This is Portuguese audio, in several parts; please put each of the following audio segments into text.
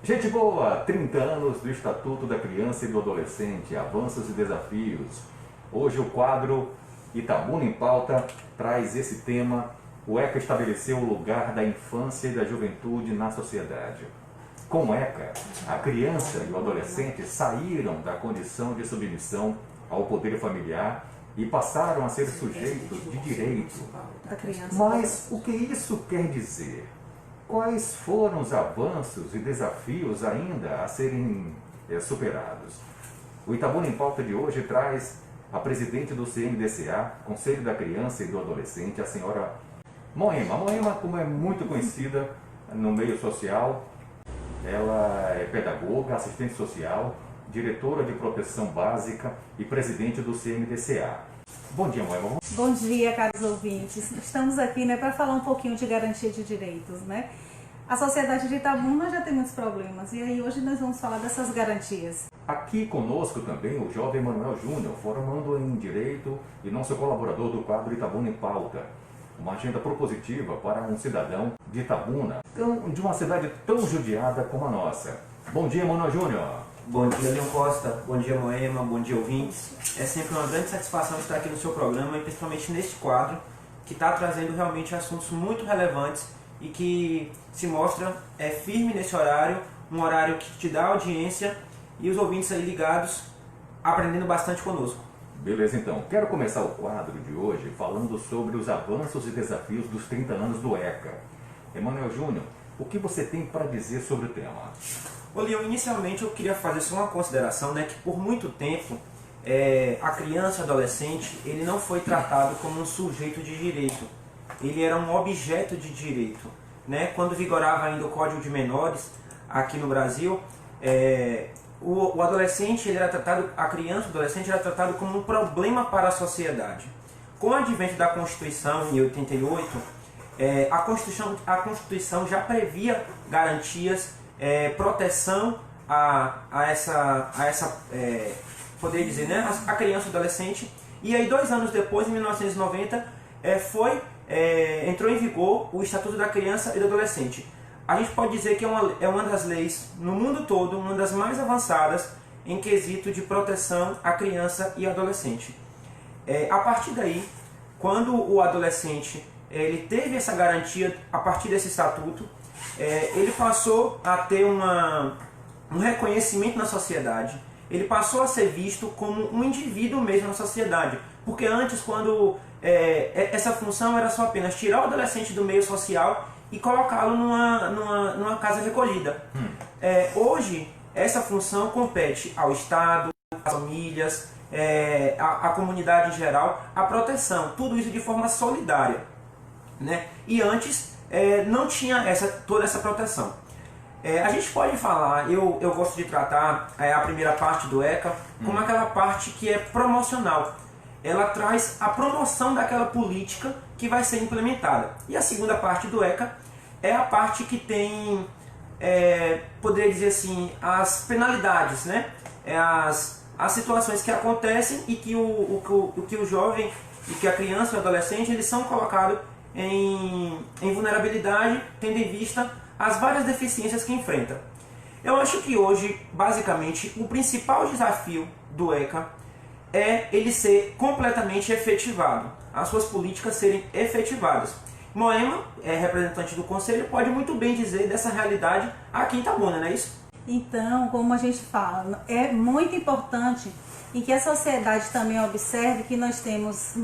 Gente boa, 30 anos do Estatuto da Criança e do Adolescente, avanços e desafios. Hoje o quadro Itabuna em Pauta traz esse tema. O ECA estabeleceu o lugar da infância e da juventude na sociedade. Com o ECA, a criança e o adolescente saíram da condição de submissão ao poder familiar e passaram a ser sujeitos de direito. Mas o que isso quer dizer? Quais foram os avanços e desafios ainda a serem superados? O Itabuna em Pauta de hoje traz a presidente do CNDCA, Conselho da Criança e do Adolescente, a senhora Moema. A Moema, como é muito conhecida no meio social, ela é pedagoga, assistente social, diretora de proteção básica e presidente do CNDCA. Bom dia, Moema. Bom dia, caros ouvintes. Estamos aqui para falar um pouquinho de garantia de direitos, né? A sociedade de Itabuna já tem muitos problemas e aí hoje nós vamos falar dessas garantias. Aqui conosco também o jovem Manuel Júnior, formando em Direito e nosso colaborador do quadro Itabuna em Pauta. Uma agenda propositiva para um cidadão de Itabuna, de uma cidade tão judiada como a nossa. Bom dia, Manuel Júnior. Bom dia, Leon Costa. Bom dia, Moema. Bom dia, ouvintes. É sempre uma grande satisfação estar aqui no seu programa e principalmente neste quadro que está trazendo realmente assuntos muito relevantes e que se mostra firme nesse horário, um horário que te dá audiência e os ouvintes aí ligados, aprendendo bastante conosco. Beleza, então. Quero começar o quadro de hoje falando sobre os avanços e desafios dos 30 anos do ECA. Emanuel Júnior, o que você tem para dizer sobre o tema? Ô, Leon, inicialmente eu queria fazer só uma consideração, né, que por muito tempo a criança e o adolescente ele não foi tratado como um sujeito de direito. Ele era um objeto de direito, né? Quando vigorava ainda o Código de Menores aqui no Brasil, o adolescente ele era tratado, a criança e o adolescente era tratado como um problema para a sociedade. Com o advento da Constituição em 88, a Constituição já previa garantias, proteção a essa poderia dizer, né, a criança e o adolescente. E aí 2 anos depois, em 1990, entrou em vigor o Estatuto da Criança e do Adolescente. A gente pode dizer que é uma das leis no mundo todo, uma das mais avançadas em quesito de proteção à criança e adolescente. A partir daí, quando o adolescente ele teve essa garantia a partir desse estatuto, ele passou a ter um reconhecimento na sociedade, ele passou a ser visto como um indivíduo mesmo na sociedade. Porque antes, quando essa função era só apenas tirar o adolescente do meio social e colocá-lo numa casa recolhida. Hoje, essa função compete ao Estado, às famílias, à comunidade em geral, a proteção, tudo isso de forma solidária, né? E antes não tinha toda essa proteção. A gente pode falar, eu gosto de tratar a primeira parte do ECA como aquela parte que é promocional. Ela traz a promoção daquela política que vai ser implementada. E a segunda parte do ECA é a parte que tem, poderia dizer assim, as penalidades, né? As situações que acontecem e que o jovem e que a criança e o adolescente eles são colocados em vulnerabilidade, tendo em vista as várias deficiências que enfrenta. Eu acho que hoje, basicamente, o principal desafio do ECA é ele ser completamente efetivado, as suas políticas serem efetivadas. Moema, representante do Conselho, pode muito bem dizer dessa realidade aqui em Itabuna, não é isso? Então, como a gente fala, é muito importante em que a sociedade também observe que nós temos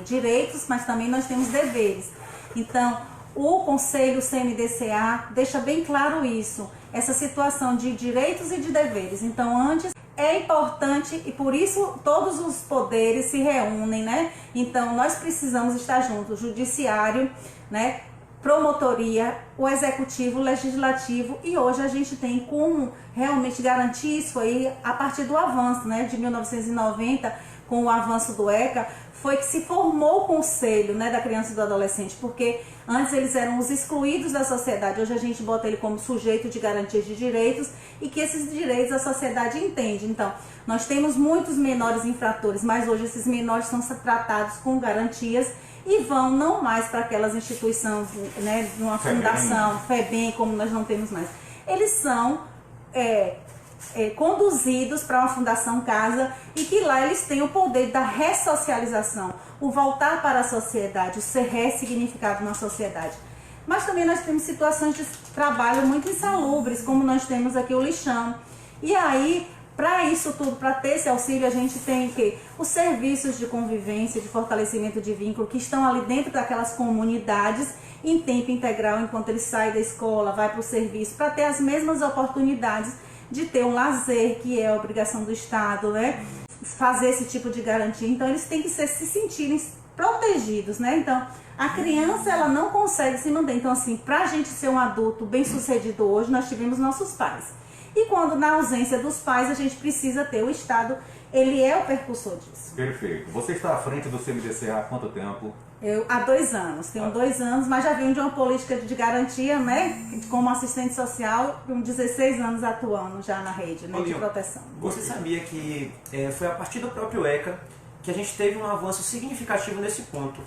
direitos, mas também nós temos deveres. Então, o Conselho CNDCA deixa bem claro isso, essa situação de direitos e de deveres. Então, antes é importante e por isso todos os poderes se reúnem, né? Então, nós precisamos estar juntos, o judiciário, né? Promotoria, o executivo, o legislativo, e hoje a gente tem como realmente garantir isso aí a partir do avanço, né? De 1990, com o avanço do ECA, foi que se formou o Conselho, né, da Criança e do Adolescente, porque antes eles eram os excluídos da sociedade, hoje a gente bota ele como sujeito de garantias de direitos e que esses direitos a sociedade entende. Então, nós temos muitos menores infratores, mas hoje esses menores são tratados com garantias e vão não mais para aquelas instituições, né, de uma fundação, FEBEM, como nós não temos mais. eles são conduzidos para uma Fundação Casa e que lá eles têm o poder da ressocialização, o voltar para a sociedade, o ser ressignificado na sociedade. Mas também nós temos situações de trabalho muito insalubres, como nós temos aqui o lixão. E aí, para isso tudo, para ter esse auxílio, a gente tem que os serviços de convivência, de fortalecimento de vínculo, que estão ali dentro daquelas comunidades, em tempo integral, enquanto ele sai da escola, vai para o serviço, para ter as mesmas oportunidades de ter um lazer, que é a obrigação do Estado, né? Fazer esse tipo de garantia. Então, eles têm que se sentirem protegidos, né? Então, a criança, ela não consegue se manter. Então, assim, para a gente ser um adulto bem-sucedido hoje, nós tivemos nossos pais. E quando, na ausência dos pais, a gente precisa ter o Estado, ele é o percussor disso. Perfeito. Você está à frente do CMDCA há quanto tempo? Eu, há 2 anos, tenho 2 anos, mas já venho de uma política de garantia, né? Como assistente social, com 16 anos atuando já na rede, né, de proteção. Você sabia que foi a partir do próprio ECA que a gente teve um avanço significativo nesse ponto?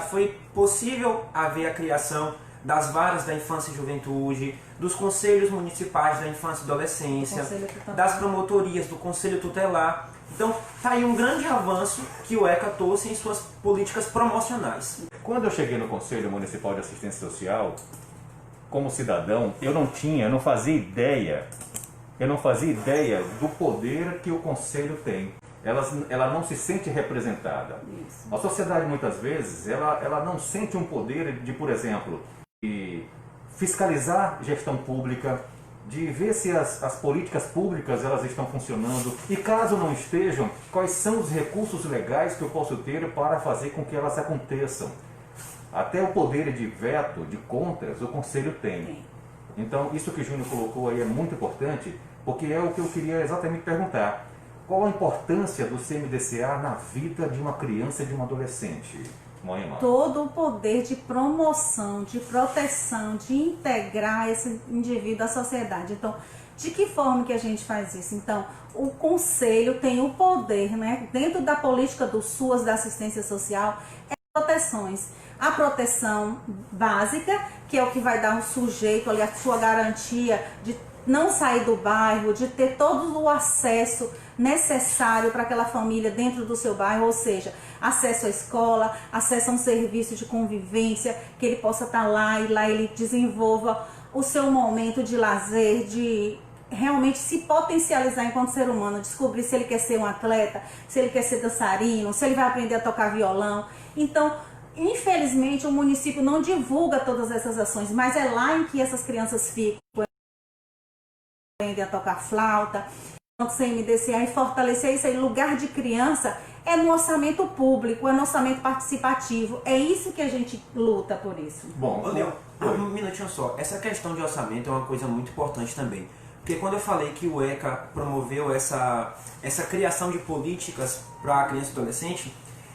Foi possível haver a criação das varas da infância e juventude, dos conselhos municipais da infância e adolescência, das promotorias, do conselho tutelar. Então, está aí um grande avanço que o ECA trouxe em suas políticas promocionais. Quando eu cheguei no Conselho Municipal de Assistência Social, como cidadão, eu não fazia ideia do poder que o Conselho tem. Ela não se sente representada. Isso. A sociedade, muitas vezes, ela não sente um poder de, por exemplo, de fiscalizar gestão pública, de ver se as políticas públicas elas estão funcionando e, caso não estejam, quais são os recursos legais que eu posso ter para fazer com que elas aconteçam. Até o poder de veto, de contras, o Conselho tem. Então, isso que o Júnior colocou aí é muito importante, porque é o que eu queria exatamente perguntar. Qual a importância do CMDCA na vida de uma criança e de um adolescente? Moema. Todo o poder de promoção, de proteção, de integrar esse indivíduo à sociedade. Então, de que forma que a gente faz isso? Então, o Conselho tem o poder, né, dentro da política do SUAS, da assistência social, proteções. A proteção básica, que é o que vai dar um sujeito ali a sua garantia de não sair do bairro, de ter todo o acesso necessário para aquela família dentro do seu bairro, ou seja, acesso à escola, acesso a um serviço de convivência, que ele possa estar lá e lá ele desenvolva o seu momento de lazer, de realmente se potencializar enquanto ser humano, descobrir se ele quer ser um atleta, se ele quer ser dançarino, se ele vai aprender a tocar violão. Então, infelizmente, o município não divulga todas essas ações, mas é lá em que essas crianças ficam, aprendem a tocar flauta, o CMDCA e fortalecer isso aí. Lugar de criança é no orçamento público, é no orçamento participativo. É isso que a gente luta por isso. Bom, Leon, um minutinho só. Essa questão de orçamento é uma coisa muito importante também. Porque quando eu falei que o ECA promoveu essa criação de políticas para a criança e adolescente,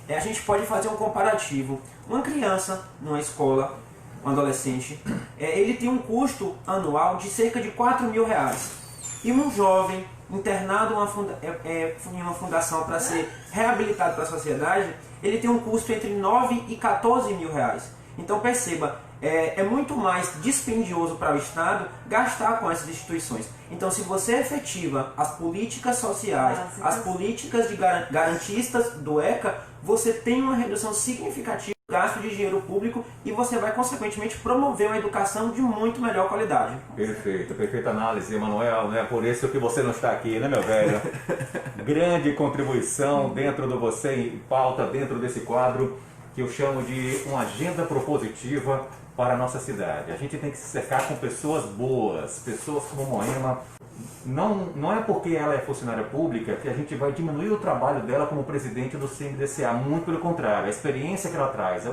a gente pode fazer um comparativo. Uma criança numa escola, um adolescente, ele tem um custo anual de cerca de R$4.000. E um jovem internado em uma fundação para ser reabilitado para a sociedade, ele tem um custo entre R$9.000 e R$14.000. Então perceba, é muito mais dispendioso para o Estado gastar com essas instituições. Então, se você efetiva as políticas sociais, as políticas de garantistas do ECA, você tem uma redução significativa do gasto de dinheiro público e você vai, consequentemente, promover uma educação de muito melhor qualidade. Perfeito, perfeita análise, Emanuel. Não é por isso que você não está aqui, né, meu velho? Grande contribuição dentro do Você em Pauta, dentro desse quadro que eu chamo de uma agenda propositiva para a nossa cidade. A gente tem que se cercar com pessoas boas, pessoas como Moema. Não é porque ela é funcionária pública que a gente vai diminuir o trabalho dela como presidente do CMDCA, muito pelo contrário. A experiência que ela traz,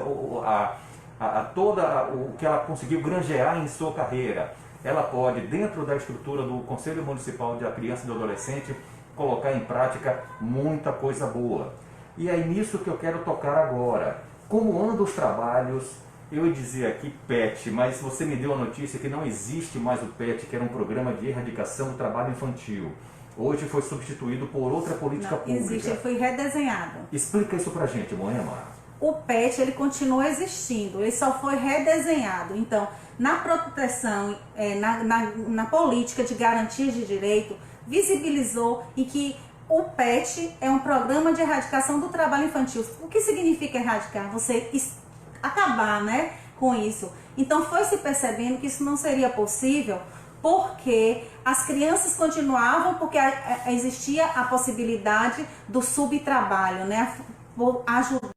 toda o que ela conseguiu granjear em sua carreira, ela pode, dentro da estrutura do Conselho Municipal da Criança e do Adolescente, colocar em prática muita coisa boa. E é nisso que eu quero tocar agora. Como andam os trabalhos? Eu ia dizer aqui PET, mas você me deu a notícia que não existe mais o PET, que era um programa de erradicação do trabalho infantil. Hoje foi substituído por outra política pública. Existe, foi redesenhado. Explica isso pra gente, Moema. o PET ele continua existindo, ele só foi redesenhado. Então, na proteção, na política de garantias de direito, visibilizou em que o PET é um programa de erradicação do trabalho infantil. O que significa erradicar? Você acabar, né, com isso. Então foi se percebendo que isso não seria possível porque as crianças continuavam, porque existia a possibilidade do subtrabalho, né, ajudar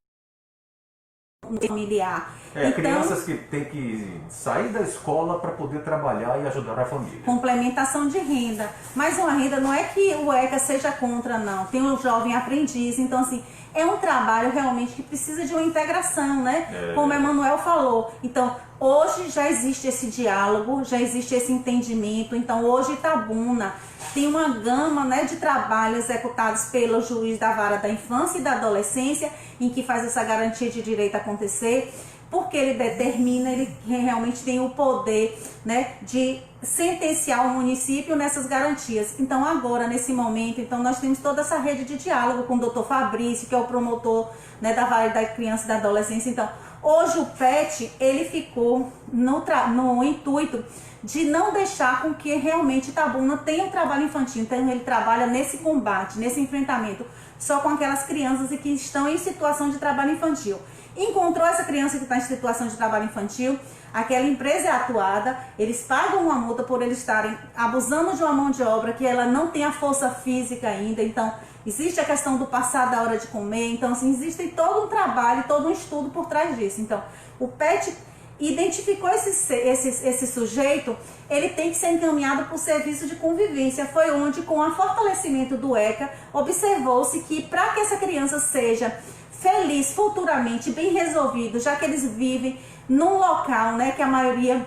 o familiar. Então, crianças que têm que sair da escola para poder trabalhar e ajudar a família. Complementação de renda. Mas uma renda não é que o ECA seja contra, não. Tem um jovem aprendiz, então assim, é um trabalho realmente que precisa de uma integração, né? Como o Emanuel falou. Então, hoje já existe esse diálogo, já existe esse entendimento. Então, hoje Itabuna tem uma gama, né, de trabalhos executados pelo juiz da vara da infância e da adolescência, em que faz essa garantia de direito acontecer, porque ele determina, ele realmente tem o poder, né, de sentenciar o município nessas garantias. Então agora, nesse momento, então nós temos toda essa rede de diálogo com o doutor Fabrício, que é o promotor, né, da vara da criança e da adolescência. Então, hoje o PET, ele ficou no intuito de não deixar com que realmente Itabuna tenha um trabalho infantil. Então ele trabalha nesse combate, nesse enfrentamento, só com aquelas crianças que estão em situação de trabalho infantil. Encontrou essa criança que está em situação de trabalho infantil, aquela empresa é atuada, eles pagam uma multa por eles estarem abusando de uma mão de obra que ela não tem a força física ainda. Então existe a questão do passar da hora de comer. Então assim, existe todo um trabalho, todo um estudo por trás disso. Então o PET identificou esse sujeito, ele tem que ser encaminhado para o serviço de convivência. Foi onde, com o fortalecimento do ECA, observou-se que para que essa criança seja feliz futuramente, bem resolvido, já que eles vivem num local, né, que a maioria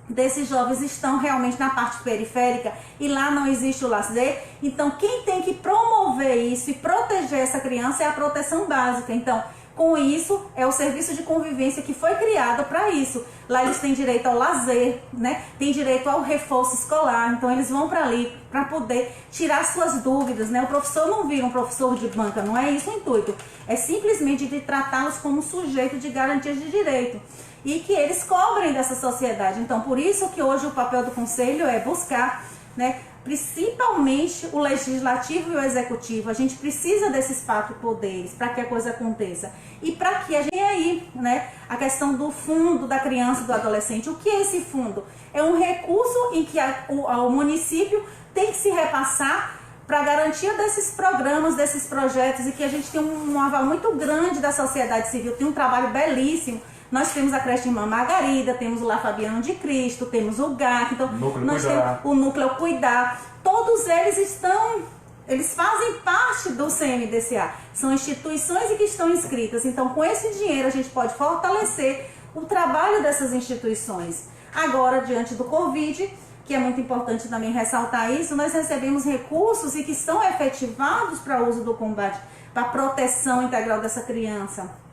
desses jovens estão realmente na parte periférica e lá não existe o lazer. Então quem tem que promover isso e proteger essa criança é a proteção básica. Então com isso é o serviço de convivência que foi criado para isso. Lá eles têm direito ao lazer, né? Tem direito ao reforço escolar. Então eles vão para ali para poder tirar suas dúvidas, né? O professor não vira um professor de banca, não é isso o intuito. É simplesmente de tratá-los como sujeito de garantias de direito e que eles cobrem dessa sociedade. Então por isso que hoje o papel do conselho é buscar, né, principalmente o legislativo e o executivo. A gente precisa desses 4 poderes para que a coisa aconteça. E para que a gente tenha aí, né, a questão do fundo da criança e do adolescente. O que é esse fundo? É um recurso em que o município tem que se repassar para a garantia desses programas, desses projetos, e que a gente tem um aval muito grande da sociedade civil, tem um trabalho belíssimo. Nós temos a creche Irmã Margarida, temos o Lar Fabiano de Cristo, temos o GAC, então nós temos o Núcleo Cuidar. Todos eles fazem parte do CMDCA, são instituições que estão inscritas. Então com esse dinheiro a gente pode fortalecer o trabalho dessas instituições. Agora, diante do Covid, que é muito importante também ressaltar isso, nós recebemos recursos e que são efetivados para o uso do combate, para a proteção integral dessa criança.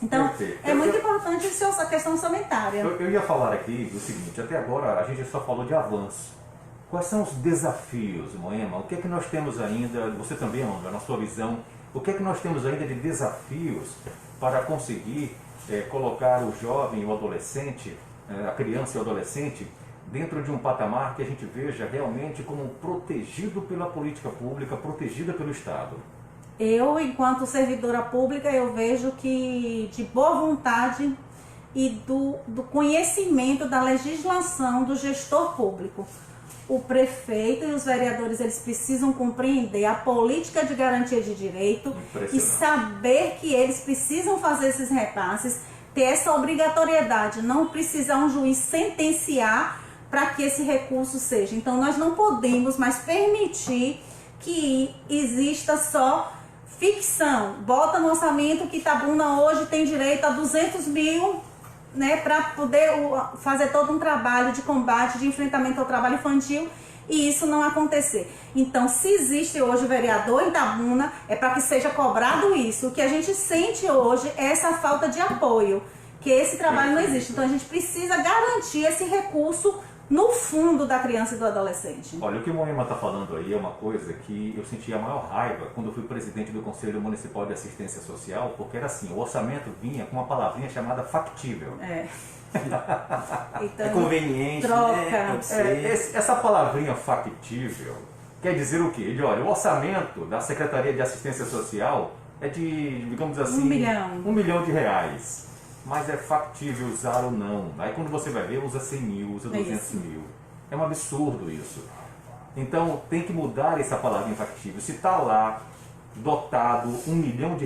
Então, é muito importante essa questão sanitária. Eu ia falar aqui o seguinte, até agora a gente só falou de avanço. Quais são os desafios, Moema? O que é que nós temos ainda, você também, André, na sua visão, o que é que nós temos ainda de desafios para conseguir colocar o jovem, o adolescente, a criança e o adolescente, dentro de um patamar que a gente veja realmente como protegido pela política pública, protegida pelo Estado? Eu, enquanto servidora pública, eu vejo que de boa vontade e do conhecimento da legislação do gestor público. O prefeito e os vereadores, eles precisam compreender a política de garantia de direito e saber que eles precisam fazer esses repasses, ter essa obrigatoriedade, não precisar um juiz sentenciar para que esse recurso seja. Então nós não podemos mais permitir que exista só ficção. Bota no orçamento que Itabuna hoje tem direito a 200 mil, né, para poder fazer todo um trabalho de combate, de enfrentamento ao trabalho infantil, e isso não acontecer. Então, se existe hoje o vereador em Itabuna, é para que seja cobrado isso. O que a gente sente hoje é essa falta de apoio, que esse trabalho não existe. Então, a gente precisa garantir esse recurso no fundo da criança e do adolescente. Olha, o que o Moema está falando aí é uma coisa que eu senti a maior raiva quando eu fui presidente do Conselho Municipal de Assistência Social, porque era assim, o orçamento vinha com uma palavrinha chamada factível. Então, É conveniente, troca. né? Pode ser. Essa palavrinha factível quer dizer o quê? Ele, olha, o orçamento da Secretaria de Assistência Social é de, digamos assim, 1 milhão. R$1 milhão. Mas é factível usar ou não. Aí quando você vai ver, usa 100 mil, usa 200 mil. É um absurdo isso. Então tem que mudar essa palavrinha factível. Se está lá dotado R$1 milhão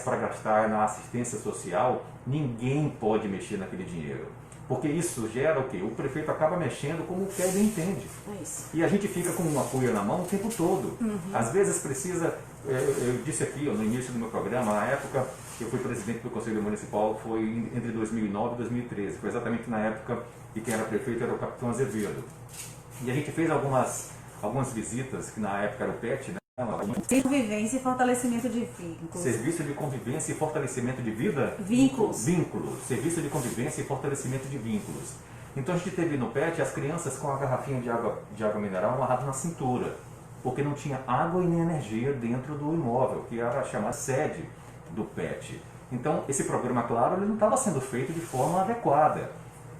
para gastar na assistência social, ninguém pode mexer naquele dinheiro. Porque isso gera o quê? O prefeito acaba mexendo como quer e entende. Isso. E a gente fica com uma folha na mão o tempo todo. Às vezes precisa, eu disse aqui no início do meu programa, na época que eu fui presidente do Conselho Municipal, foi entre 2009 e 2013. Foi exatamente na época que quem era prefeito era o capitão Azevedo. E a gente fez algumas visitas, que na época era o PET, né? Convivência e fortalecimento de vínculos. Serviço de convivência e fortalecimento de vida? Vínculos. Vínculos. Serviço de convivência e fortalecimento de vínculos. Então a gente teve no PET as crianças com a garrafinha de água mineral amarrada na cintura, porque não tinha água e nem energia dentro do imóvel, que era a chamada sede do PET. Então esse programa, claro, ele não estava sendo feito de forma adequada.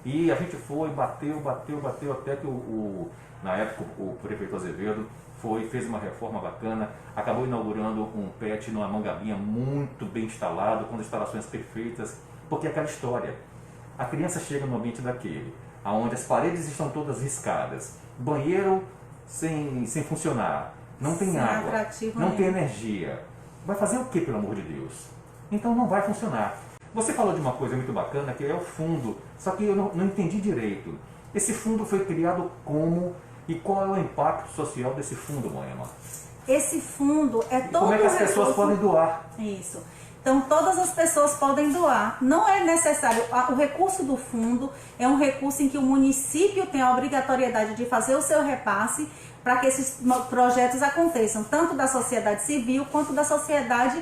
E a gente foi, bateu, até que na época o prefeito Azevedo fez uma reforma bacana, acabou inaugurando um PET numa Mangabinha muito bem instalado, com instalações perfeitas, porque é aquela história. A criança chega no ambiente daquele, onde as paredes estão todas riscadas, banheiro sem funcionar, não tem água, não tem energia. Vai fazer o que, pelo amor de Deus? Então não vai funcionar. Você falou de uma coisa muito bacana, que é o fundo, só que eu não entendi direito. Esse fundo foi criado como e qual é o impacto social desse fundo, Moema? Esse fundo é todo como é que as pessoas podem doar? Isso. Então, todas as pessoas podem doar. Não é necessário. O recurso do fundo é um recurso em que o município tem a obrigatoriedade de fazer o seu repasse para que esses projetos aconteçam, tanto da sociedade civil quanto da sociedade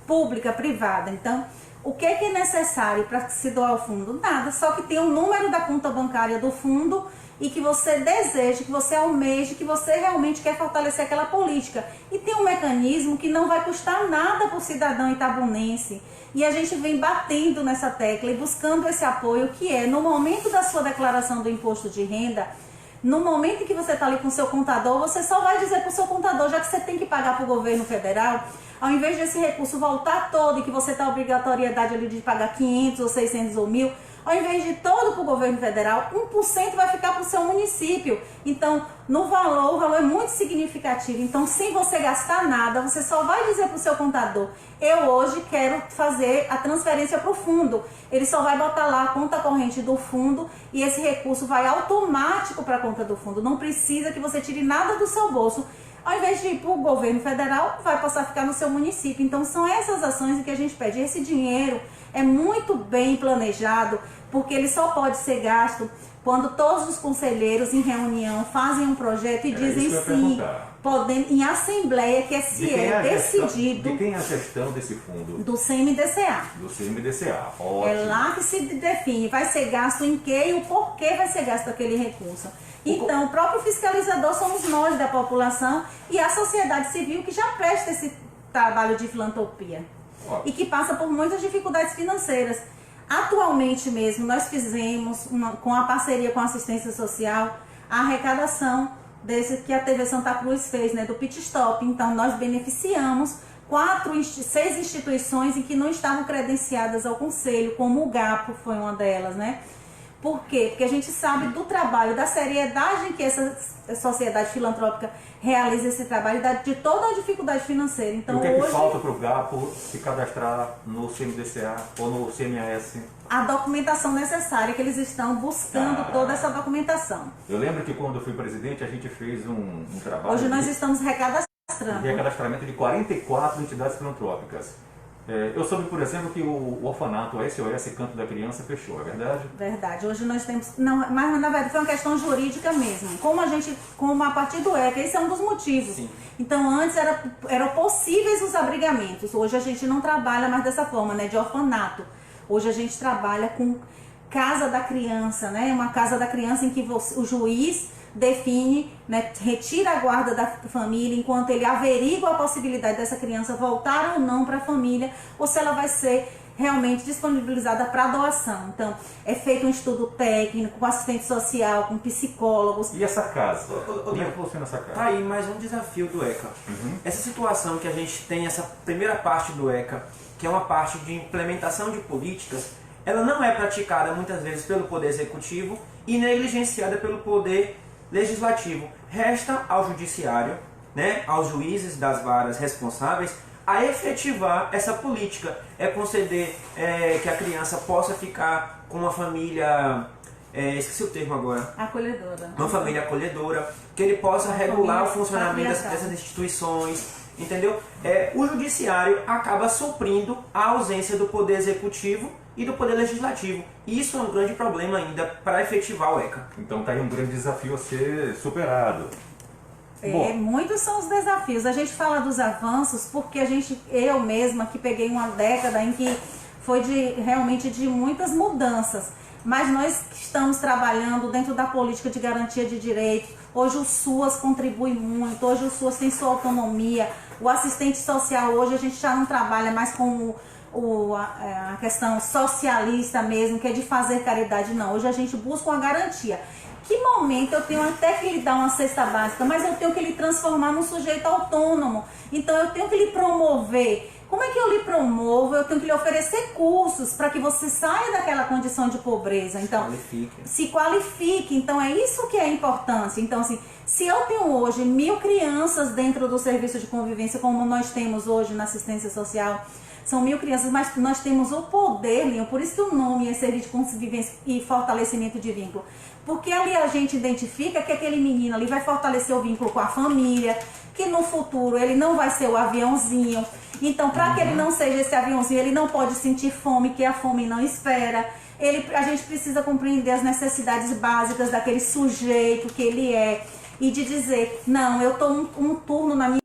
pública, privada. Então, o que é necessário para se doar o fundo? Nada, só que tem o número da conta bancária do fundo e que você deseja, que você almeja, que você realmente quer fortalecer aquela política. E tem um mecanismo que não vai custar nada para o cidadão itabunense. E a gente vem batendo nessa tecla e buscando esse apoio, que é no momento da sua declaração do imposto de renda, no momento em que você está ali com o seu contador, você só vai dizer para o seu contador, já que você tem que pagar para o governo federal, ao invés desse recurso voltar todo e que você tem a obrigatoriedade ali de pagar 500 ou 600 ou 1.000, ao invés de todo para o governo federal, 1% vai ficar para o seu município. Então, no valor, o valor é muito significativo. Então, sem você gastar nada, você só vai dizer para o seu contador, eu hoje quero fazer a transferência para o fundo. Ele só vai botar lá a conta corrente do fundo e esse recurso vai automático para a conta do fundo. Não precisa que você tire nada do seu bolso. Ao invés de ir para o governo federal, vai passar a ficar no seu município. Então, são essas ações em que a gente pede. Esse dinheiro é muito bem planejado, porque ele só pode ser gasto quando todos os conselheiros em reunião fazem um projeto e dizem sim, podendo, em assembleia, que decidido. De quem é a gestão desse fundo? Do CMDCA. Do CMDCA, ótimo. É lá que se define, vai ser gasto em quê e o porquê vai ser gasto aquele recurso. Então, o próprio fiscalizador somos nós da população e a sociedade civil que já presta esse trabalho de filantropia. E que passa por muitas dificuldades financeiras. Atualmente mesmo, nós fizemos, com a parceria com a assistência social, a arrecadação desse que a TV Santa Cruz fez, né, do Pit Stop. Então, nós beneficiamos 6 instituições em que não estavam credenciadas ao Conselho, como o GAPO foi uma delas, né? Por quê? Porque a gente sabe do trabalho, da seriedade em que essa sociedade filantrópica realiza esse trabalho, de toda a dificuldade financeira. Então, e o que é que falta para o GAPO se cadastrar no CMDCA ou no CMAS? A documentação necessária, que eles estão buscando toda essa documentação. Eu lembro que quando eu fui presidente, a gente fez um trabalho... Hoje nós estamos de recadastramento de 44 entidades filantrópicas. Eu soube, por exemplo, que o orfanato, a SOS Canto da Criança, fechou, é verdade? Verdade. Hoje nós temos... Não, mas na verdade foi uma questão jurídica mesmo. Como a partir do ECA, esse é um dos motivos. Sim. Então antes eram possíveis os abrigamentos. Hoje a gente não trabalha mais dessa forma, né, de orfanato. Hoje a gente trabalha com casa da criança, né? Uma casa da criança em que o juiz define, né, retira a guarda da família enquanto ele averigua a possibilidade dessa criança voltar ou não para a família, ou se ela vai ser realmente disponibilizada para doação. Então, é feito um estudo técnico, com assistente social, com psicólogos. E essa casa? Como é que funciona essa casa? Tá aí mais um desafio do ECA. Essa situação que a gente tem, essa primeira parte do ECA, que é uma parte de implementação de políticas, ela não é praticada muitas vezes pelo Poder Executivo e negligenciada pelo Poder Legislativo. Resta ao Judiciário, né, aos juízes das varas responsáveis, a efetivar essa política. É conceder que a criança possa ficar com uma família, esqueci o termo agora, Acolhedora. uma família acolhedora, que ele possa regular o funcionamento dessas instituições, entendeu? O Judiciário acaba suprindo a ausência do Poder Executivo e do Poder Legislativo. E isso é um grande problema ainda para efetivar o ECA. Então está aí um grande desafio a ser superado. Muitos são os desafios. A gente fala dos avanços porque eu mesma que peguei uma década em que foi realmente de muitas mudanças. Mas nós que estamos trabalhando dentro da política de garantia de direitos, hoje o SUAS contribui muito, hoje o SUAS tem sua autonomia, o assistente social hoje a gente já não trabalha mais com a questão socialista mesmo, que é de fazer caridade, não. Hoje a gente busca uma garantia. Que momento eu tenho até que lhe dar uma cesta básica, mas eu tenho que lhe transformar num sujeito autônomo. Então eu tenho que lhe promover. Como é que eu lhe promovo? Eu tenho que lhe oferecer cursos para que você saia daquela condição de pobreza. Então, se qualifique. Então é isso que é a importância. Então, assim, se eu tenho hoje 1000 crianças dentro do serviço de convivência, como nós temos hoje na assistência social, são 1000 crianças, mas nós temos o poder, Leon, por isso que o nome é Serviço de Convivência e Fortalecimento de Vínculo. Porque ali a gente identifica que aquele menino ali vai fortalecer o vínculo com a família, que no futuro ele não vai ser o aviãozinho. Então, para que ele não seja esse aviãozinho, ele não pode sentir fome, que a fome não espera. A gente precisa compreender as necessidades básicas daquele sujeito que ele é. E de dizer, não, eu estou um turno na minha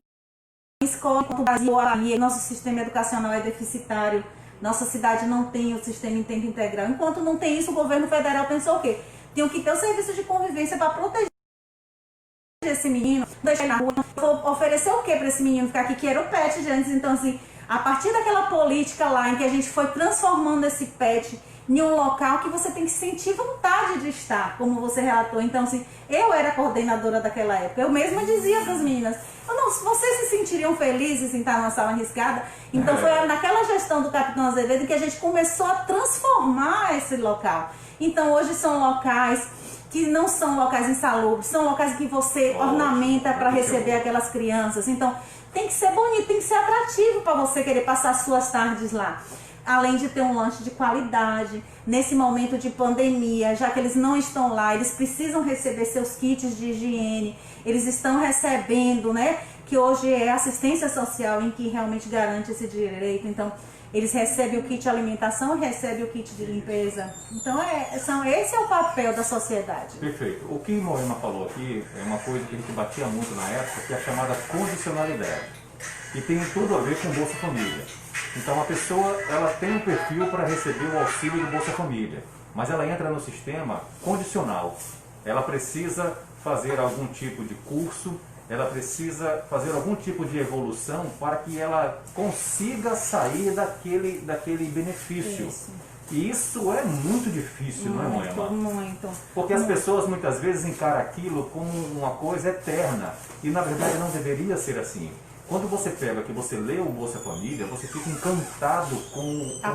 escola, enquanto o Brasil, nosso sistema educacional é deficitário, nossa cidade não tem o sistema em tempo integral. Enquanto não tem isso, o governo federal pensou o quê? Tem que ter o serviço de convivência para proteger esse menino, deixar na rua, oferecer o que para esse menino ficar aqui, que era o pet de antes. Então, assim, a partir daquela política lá em que a gente foi transformando esse pet em um local que você tem que sentir vontade de estar, como você relatou. Então, assim, eu era coordenadora daquela época, eu mesma dizia para as meninas, vocês se sentiriam felizes em estar numa sala arriscada? Então, foi naquela gestão do Capitão Azevedo que a gente começou a transformar esse local. Então, hoje são locais que não são locais insalubres, são locais que você ornamenta para receber aquelas crianças. Então, tem que ser bonito, tem que ser atrativo para você querer passar suas tardes lá. Além de ter um lanche de qualidade, nesse momento de pandemia, já que eles não estão lá, eles precisam receber seus kits de higiene, eles estão recebendo, né? Que hoje é assistência social em que realmente garante esse direito. Então, eles recebem o kit de alimentação e recebem o kit de limpeza. Então, esse é o papel da sociedade. Perfeito. O que Moema falou aqui é uma coisa que a gente batia muito na época, que é a chamada condicionalidade. E tem tudo a ver com Bolsa Família. Então, a pessoa ela tem um perfil para receber o auxílio do Bolsa Família, mas ela entra no sistema condicional. Ela precisa fazer algum tipo de curso, ela precisa fazer algum tipo de evolução para que ela consiga sair daquele benefício. Isso. E isso é muito difícil, não é, Moema? Muito. Porque as pessoas muitas vezes encaram aquilo como uma coisa eterna. E na verdade não deveria ser assim. Quando você pega, que você lê o Bolsa Família, você fica encantado com a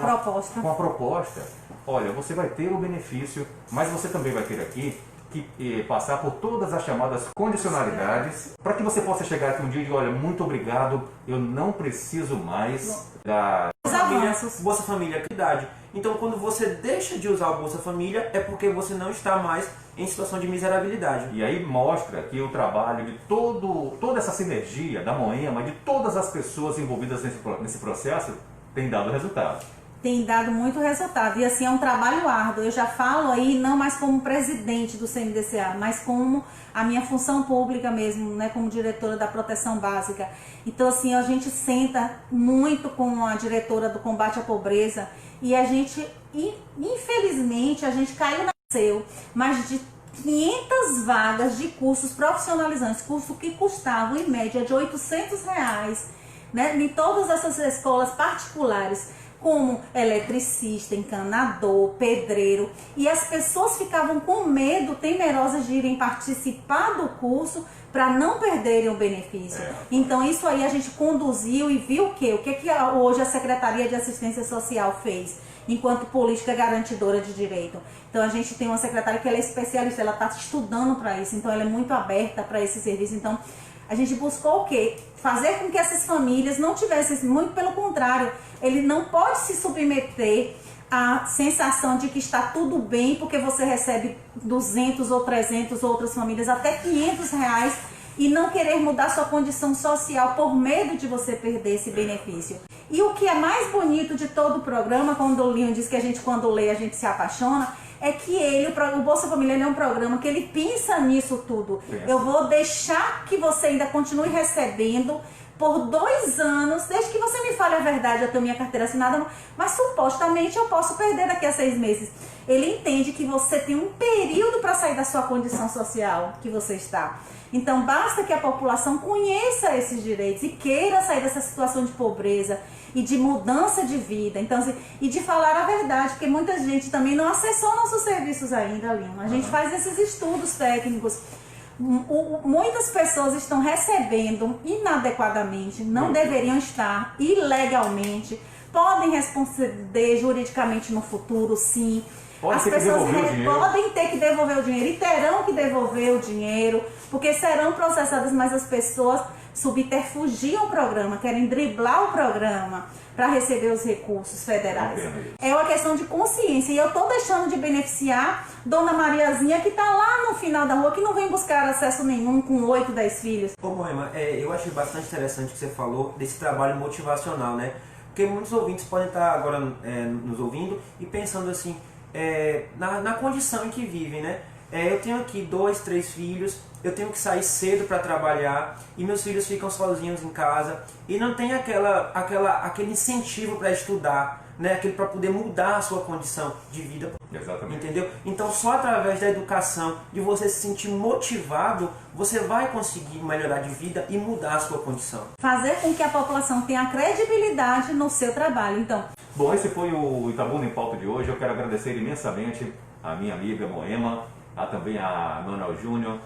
proposta. Olha, você vai ter o benefício, mas você também vai ter aqui que passar por todas as chamadas condicionalidades para que você possa chegar aqui um dia e dizer, olha, muito obrigado, eu não preciso mais da Bolsa Família é idade. Então, quando você deixa de usar o Bolsa Família, é porque você não está mais em situação de miserabilidade. E aí mostra que o trabalho de toda essa sinergia da Moema, de todas as pessoas envolvidas nesse processo, tem dado resultado. tem dado muito resultado. E assim, é um trabalho árduo. Eu já falo aí não mais como presidente do CMDCA, mas como a minha função pública mesmo, né, como diretora da proteção básica. Então assim, a gente senta muito com a diretora do combate à pobreza e a gente, infelizmente, a gente caiu na mais de 500 vagas de cursos profissionalizantes, curso que custavam em média de R$800, né, em todas essas escolas particulares, como eletricista, encanador, pedreiro, e as pessoas ficavam com medo, temerosas de irem participar do curso para não perderem o benefício. Então isso aí a gente conduziu e viu o que hoje a Secretaria de Assistência Social fez enquanto política garantidora de direito. Então a gente tem uma secretária que ela é especialista, ela está estudando para isso, então ela é muito aberta para esse serviço. Então a gente buscou o quê? Fazer com que essas famílias não tivessem, muito pelo contrário, ele não pode se submeter à sensação de que está tudo bem porque você recebe 200 ou 300, outras famílias até R$500 e não querer mudar sua condição social por medo de você perder esse benefício. E o que é mais bonito de todo o programa, quando o Linho diz que a gente, quando lê, a gente se apaixona, é que o Bolsa Família ele é um programa que ele pensa nisso tudo. Eu vou deixar que você ainda continue recebendo por 2 anos, desde que você me fale a verdade, eu tenho minha carteira assinada, mas supostamente eu posso perder daqui a 6 meses. Ele entende que você tem um período para sair da sua condição social que você está. Então basta que a população conheça esses direitos e queira sair dessa situação de pobreza e de mudança de vida, então, assim, e de falar a verdade, porque muita gente também não acessou nossos serviços ainda, Lino. A gente faz esses estudos técnicos. Muitas pessoas estão recebendo inadequadamente, não deveriam estar, ilegalmente, podem responder juridicamente no futuro, sim. As pessoas podem ter que devolver o dinheiro e terão que devolver o dinheiro, porque serão processadas, mas as pessoas subterfugiam o programa, querem driblar o programa para receber os recursos federais. É uma questão de consciência, e eu estou deixando de beneficiar Dona Mariazinha, que está lá no final da rua, que não vem buscar acesso nenhum com 8, 10 filhos. Ô Moema, eu achei bastante interessante o que você falou desse trabalho motivacional, né? Porque muitos ouvintes podem estar agora nos ouvindo e pensando assim, na condição em que vivem, né? Eu tenho aqui 2, 3 filhos, eu tenho que sair cedo para trabalhar e meus filhos ficam sozinhos em casa e não tem aquele incentivo para estudar, né? Aquele para poder mudar a sua condição de vida. Exatamente. Entendeu? Então só através da educação, de você se sentir motivado, você vai conseguir melhorar de vida e mudar a sua condição. Fazer com que a população tenha credibilidade no seu trabalho. Então, bom, esse foi o Itabuna em Pauta de hoje. Eu quero agradecer imensamente a minha amiga Moema, também a Manuel Júnior.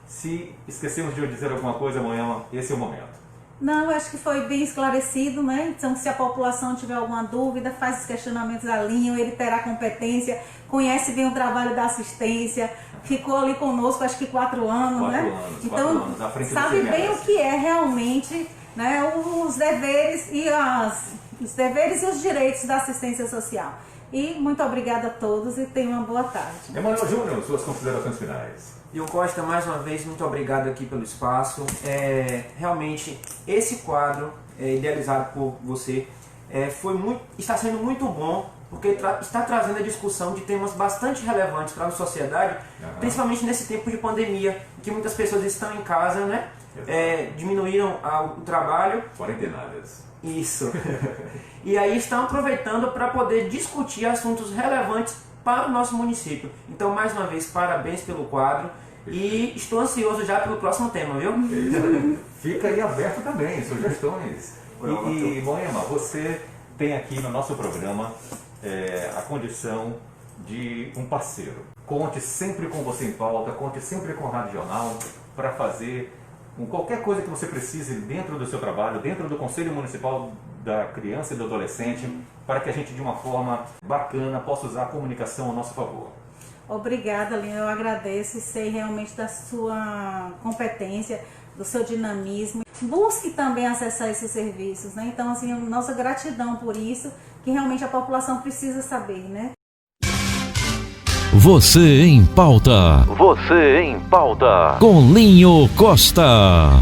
Se esquecemos de dizer alguma coisa, Moema, esse é o momento. Não, eu acho que foi bem esclarecido, né? Então, se a população tiver alguma dúvida, faz os questionamentos a Linho, ele terá competência, conhece bem o trabalho da assistência, ficou ali conosco, acho que 4 anos, né? Então, sabe bem o que é realmente, né, os deveres e os direitos da assistência social. E muito obrigada a todos e tenham uma boa tarde. Emanuel Júnior, suas considerações finais. E o Costa, mais uma vez, muito obrigado aqui pelo espaço. Realmente, esse quadro, idealizado por você, está sendo muito bom, porque está trazendo a discussão de temas bastante relevantes para a sociedade, principalmente nesse tempo de pandemia, em que muitas pessoas estão em casa, né? Diminuíram o trabalho. Quarentenadas. Isso. E aí estão aproveitando para poder discutir assuntos relevantes para o nosso município. Então, mais uma vez, parabéns pelo quadro. E estou ansioso já pelo próximo tema, viu? Fica aí aberto também, sugestões. E Moema, você tem aqui no nosso programa a condição de um parceiro. Conte sempre com você em pauta, conte sempre com a Rádio Jornal para fazer qualquer coisa que você precise dentro do seu trabalho, dentro do Conselho Municipal da Criança e do Adolescente, para que a gente, de uma forma bacana, possa usar a comunicação a nosso favor. Obrigada, Linho. Eu agradeço e sei realmente da sua competência, do seu dinamismo. Busque também acessar esses serviços, né? Então, assim, nossa gratidão por isso, que realmente a população precisa saber, né? Você em Pauta. Você em Pauta. Com Linho Costa.